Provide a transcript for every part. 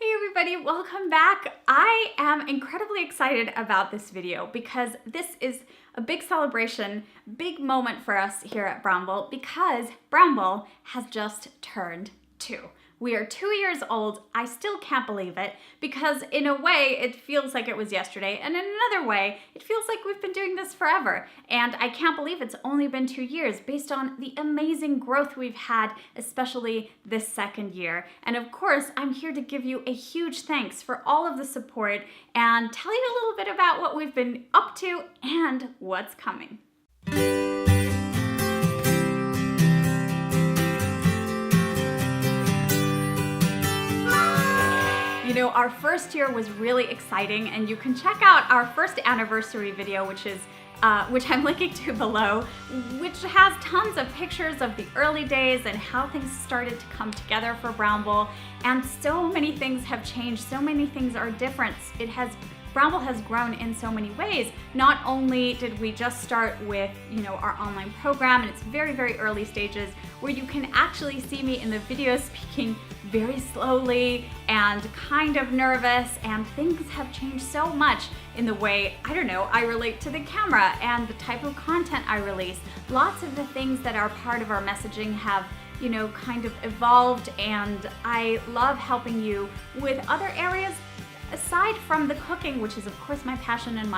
Hey everybody, welcome back. I am incredibly excited about this video because this is a big celebration, big moment for us here at Brownble because Brownble has just turned 2. We are 2 years old. I still can't believe it because in a way it feels like it was yesterday, and in another way it feels like we've been doing this forever. And I can't believe it's only been 2 years based on the amazing growth we've had, especially this second year. And of course, I'm here to give you a huge thanks for all of the support and tell you a little bit about what we've been up to and what's coming. You know, our first year was really exciting, and you can check out our first anniversary video, which I'm linking to below, which has tons of pictures of the early days and how things started to come together for Brownble. And so many things have changed, so many things are different. Brownble has grown in so many ways. Not only did we just start with, our online program, and it's very, very early stages where you can actually see me in the video speaking very slowly and kind of nervous, and things have changed so much in the way, I relate to the camera and the type of content I release. Lots of the things that are part of our messaging have kind of evolved, and I love helping you with other areas aside from the cooking, which is of course my passion and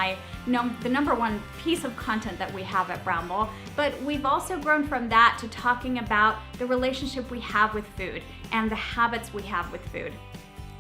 the number one piece of content that we have at Brownble. But we've also grown from that to talking about the relationship we have with food and the habits we have with food,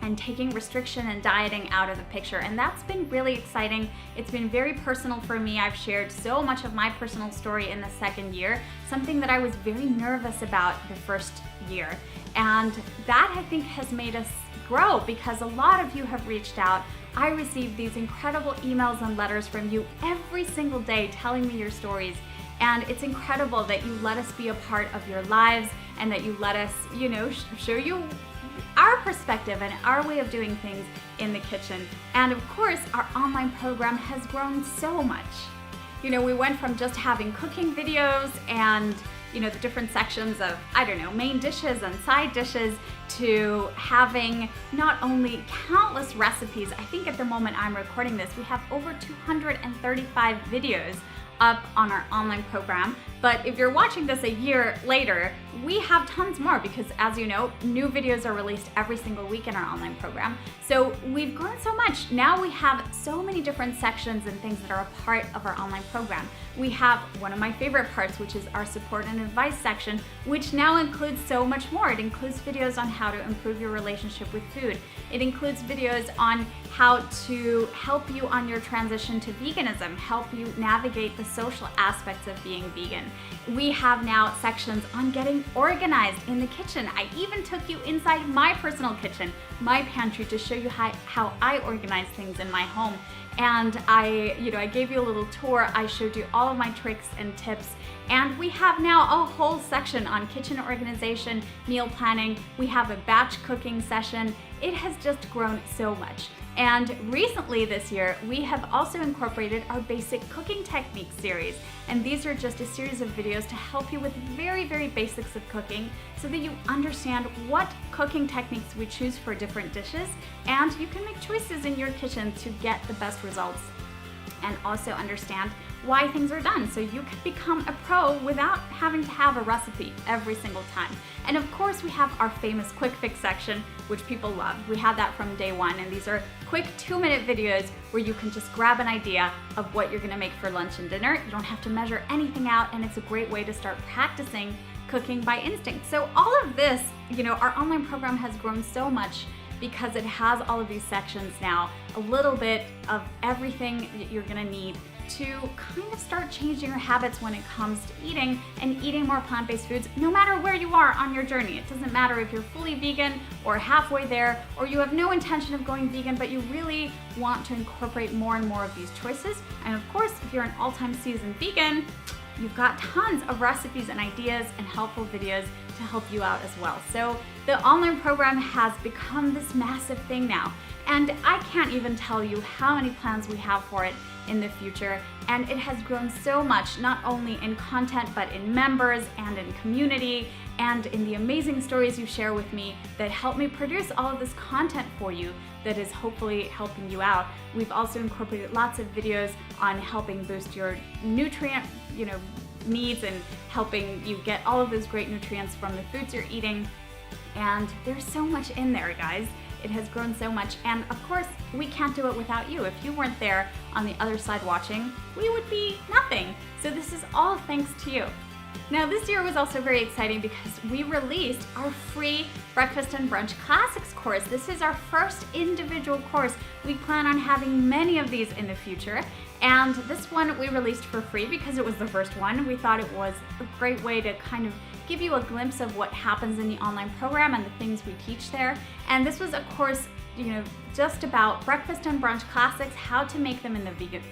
and taking restriction and dieting out of the picture. And that's been really exciting. It's been very personal for me. I've shared so much of my personal story in the second year, something that I was very nervous about the first year. And that, I think, has made us grow because a lot of you have reached out. I receive these incredible emails and letters from you every single day telling me your stories. And it's incredible that you let us be a part of your lives and that you let us, show you our perspective and our way of doing things in the kitchen. And of course, our online program has grown so much. We went from just having cooking videos and the different sections of, main dishes and side dishes, to having not only countless recipes. I think at the moment I'm recording this, we have over 235 videos up on our online program. But if you're watching this a year later, we have tons more because, as you know, new videos are released every single week in our online program. So we've grown so much. Now we have so many different sections and things that are a part of our online program. We have one of my favorite parts, which is our support and advice section, which now includes so much more. It includes videos on how to improve your relationship with food. It includes videos on how to help you on your transition to veganism, help you navigate the social aspects of being vegan. We have now sections on getting organized in the kitchen. I even took you inside my personal kitchen, my pantry, to show you how I organize things in my home. And I gave you a little tour. I showed you all of my tricks and tips. And we have now a whole section on kitchen organization, meal planning. We have a batch cooking session. It has just grown so much. And recently this year, we have also incorporated our basic cooking techniques series. And these are just a series of videos to help you with very, very basics of cooking so that you understand what cooking techniques we choose for different dishes, and you can make choices in your kitchen to get the best results, and also understand why things are done so you can become a pro without having to have a recipe every single time. And of course, we have our famous quick fix section, which people love. We had that from day one, and these are quick 2-minute videos where you can just grab an idea of what you're gonna make for lunch and dinner. You don't have to measure anything out, and it's a great way to start practicing cooking by instinct. So all of this, our online program has grown so much because it has all of these sections now, a little bit of everything that you're gonna need to kind of start changing your habits when it comes to eating and eating more plant-based foods, no matter where you are on your journey. It doesn't matter if you're fully vegan or halfway there, or you have no intention of going vegan, but you really want to incorporate more and more of these choices. And of course, if you're an all-time seasoned vegan, you've got tons of recipes and ideas and helpful videos to help you out as well. So the online program has become this massive thing now, and I can't even tell you how many plans we have for it in the future. And it has grown so much, not only in content, but in members and in community and in the amazing stories you share with me that help me produce all of this content for you that is hopefully helping you out. We've also incorporated lots of videos on helping boost your nutrient, needs and helping you get all of those great nutrients from the foods you're eating. And there's so much in there, guys. It has grown so much, and of course, we can't do it without you. If you weren't there on the other side watching, we would be nothing. So this is all thanks to you. Now, this year was also very exciting because we released our free Breakfast and Brunch Classics course. This is our first individual course. We plan on having many of these in the future, and this one we released for free because it was the first one. We thought it was a great way to kind of give you a glimpse of what happens in the online program and the things we teach there. And this was a course, just about breakfast and brunch classics, how to make them in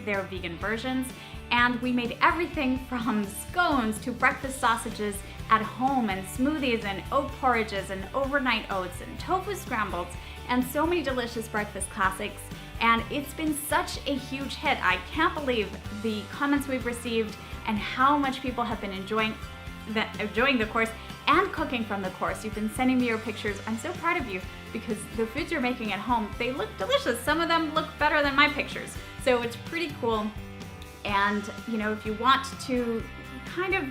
their vegan versions. And we made everything from scones to breakfast sausages at home, and smoothies and oat porridges and overnight oats and tofu scrambles and so many delicious breakfast classics. And it's been such a huge hit. I can't believe the comments we've received and how much people have been enjoying the course and cooking from the course. You've been sending me your pictures. I'm so proud of you because the foods you're making at home, they look delicious. Some of them look better than my pictures. So it's pretty cool. And if you want to kind of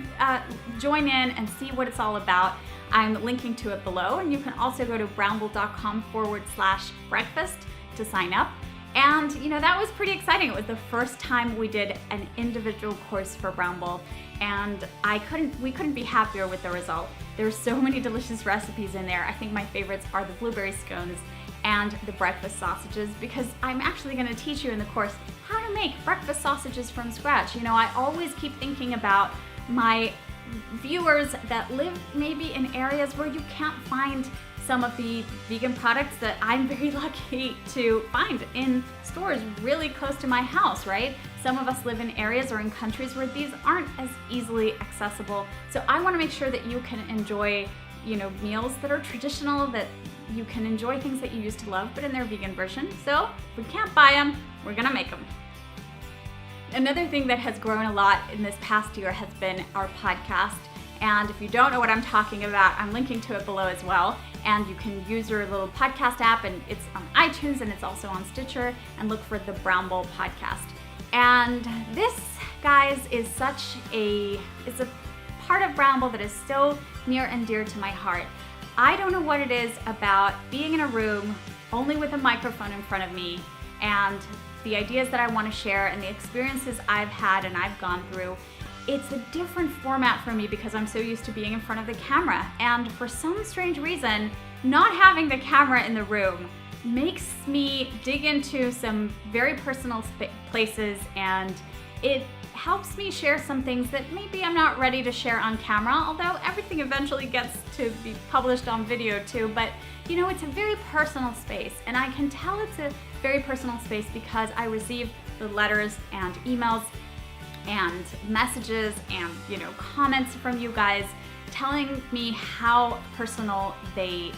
join in and see what it's all about, I'm linking to it below. And you can also go to brownble.com/breakfast to sign up. And that was pretty exciting. It was the first time we did an individual course for Brownble, and we couldn't be happier with the result. There's so many delicious recipes in there. I think my favorites are the blueberry scones and the breakfast sausages, because I'm actually going to teach you in the course how to make breakfast sausages from scratch. I always keep thinking about my viewers that live maybe in areas where you can't find some of the vegan products that I'm very lucky to find in stores really close to my house, right? Some of us live in areas or in countries where these aren't as easily accessible. So I want to make sure that you can enjoy, meals that are traditional, that you can enjoy things that you used to love, but in their vegan version. So if we can't buy them, we're gonna make them. Another thing that has grown a lot in this past year has been our podcast. And if you don't know what I'm talking about, I'm linking to it below as well. And you can use your little podcast app, and it's on iTunes and it's also on Stitcher, and look for the Brownble podcast. And this, guys, is it's a part of Brownble that is so near and dear to my heart. I don't know what it is about being in a room only with a microphone in front of me and the ideas that I want to share and the experiences I've had and I've gone through. It's a different format for me because I'm so used to being in front of the camera, and for some strange reason, not having the camera in the room makes me dig into some very personal places, and it helps me share some things that maybe I'm not ready to share on camera, although everything eventually gets to be published on video too. But it's a very personal space, and I can tell it's a very personal space because I receive the letters and emails and messages and comments from you guys telling me how personal they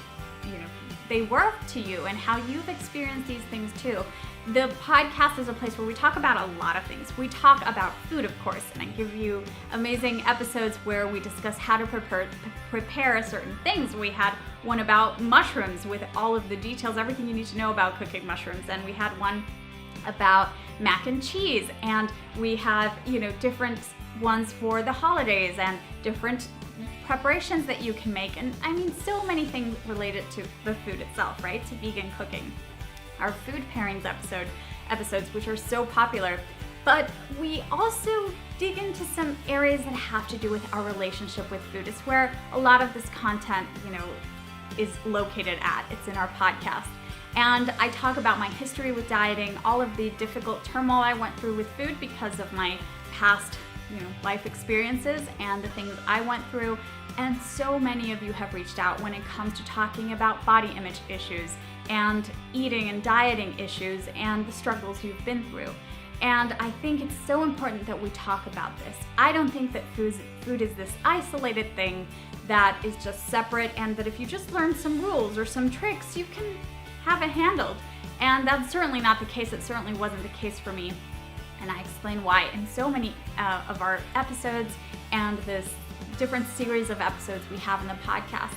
were to you and how you've experienced these things too. The podcast is a place where we talk about a lot of things. We talk about food, of course, and I give you amazing episodes where we discuss how to prepare certain things. We had one about mushrooms with all of the details, everything you need to know about cooking mushrooms, and we had one about mac and cheese, and we have different ones for the holidays and different preparations that you can make, and so many things related to the food itself, right? To vegan cooking. Our food pairings episodes, which are so popular, but we also dig into some areas that have to do with our relationship with food. It's where a lot of this content, is located at. It's in our podcast. And I talk about my history with dieting, all of the difficult turmoil I went through with food because of my past, life experiences and the things I went through. And so many of you have reached out when it comes to talking about body image issues and eating and dieting issues and the struggles you've been through. And I think it's so important that we talk about this. I don't think that food is this isolated thing that is just separate, and that if you just learn some rules or some tricks, you can have it handled. And that's certainly not the case. It certainly wasn't the case for me. And I explain why in so many of our episodes and the different series of episodes we have in the podcast.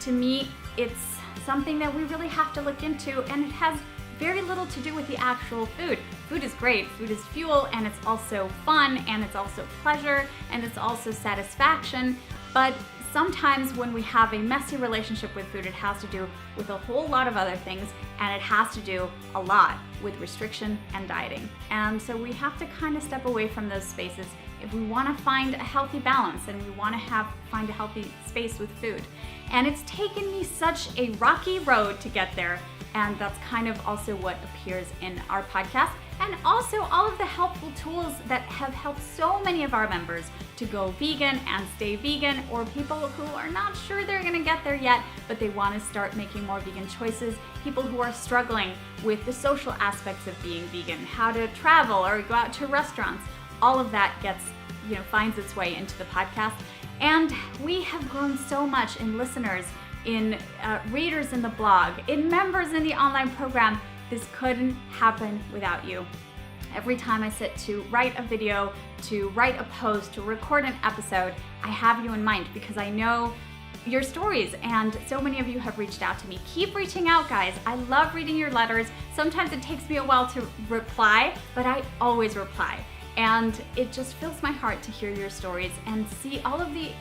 To me, it's something that we really have to look into, and it has very little to do with the actual food. Food is great, food is fuel, and it's also fun, and it's also pleasure, and it's also satisfaction, but sometimes when we have a messy relationship with food, it has to do with a whole lot of other things, and it has to do a lot with restriction and dieting. And so we have to kind of step away from those spaces if we want to find a healthy balance and we want to find a healthy space with food. And it's taken me such a rocky road to get there, and that's kind of also what appears in our podcast, and also all of the helpful tools that have helped so many of our members to go vegan and stay vegan, or people who are not sure they're gonna get there yet, but they wanna start making more vegan choices, people who are struggling with the social aspects of being vegan, how to travel or go out to restaurants. All of that finds its way into the podcast. And we have grown so much in listeners, in readers in the blog, in members in the online program. This couldn't happen without you. Every time I sit to write a video, to write a post, to record an episode, I have you in mind because I know your stories, and so many of you have reached out to me. Keep reaching out, guys. I love reading your letters. Sometimes it takes me a while to reply, but I always reply. And it just fills my heart to hear your stories and see all of the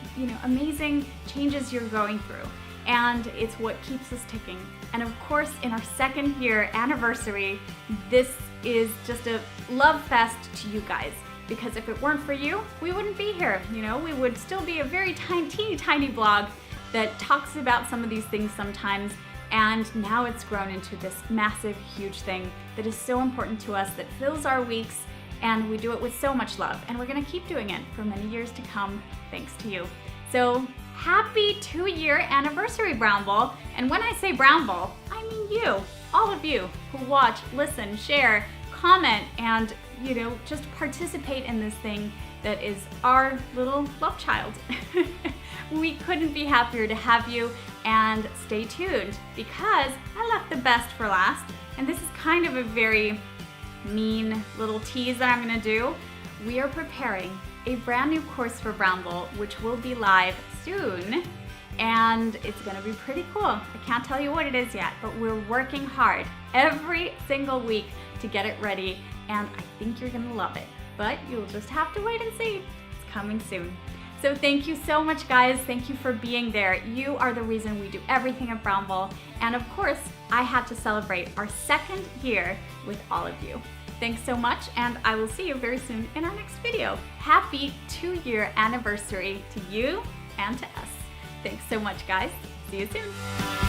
amazing changes you're going through. And it's what keeps us ticking. And of course, in our 2nd year anniversary, this is just a love fest to you guys. Because if it weren't for you, we wouldn't be here. We would still be a very tiny blog that talks about some of these things sometimes. And now it's grown into this massive, huge thing that is so important to us, that fills our weeks, and we do it with so much love. And we're gonna keep doing it for many years to come, thanks to you. So happy 2-year anniversary, Brownble. And when I say Brownble, I mean you, all of you who watch, listen, share, comment, and just participate in this thing that is our little love child. We couldn't be happier to have you, and stay tuned because I left the best for last. And this is kind of a very mean little tease that I'm gonna do. We are preparing a brand new course for Brownble, which will be live soon, and it's gonna be pretty cool. I can't tell you what it is yet, but we're working hard every single week to get it ready, and I think you're gonna love it, but you'll just have to wait and see. It's coming soon. So thank you so much, guys. Thank you for being there. You are the reason we do everything at Brownble, and of course, I had to celebrate our 2nd year with all of you. Thanks so much, and I will see you very soon in our next video. Happy 2-year anniversary to you and to us. Thanks so much, guys. See you soon.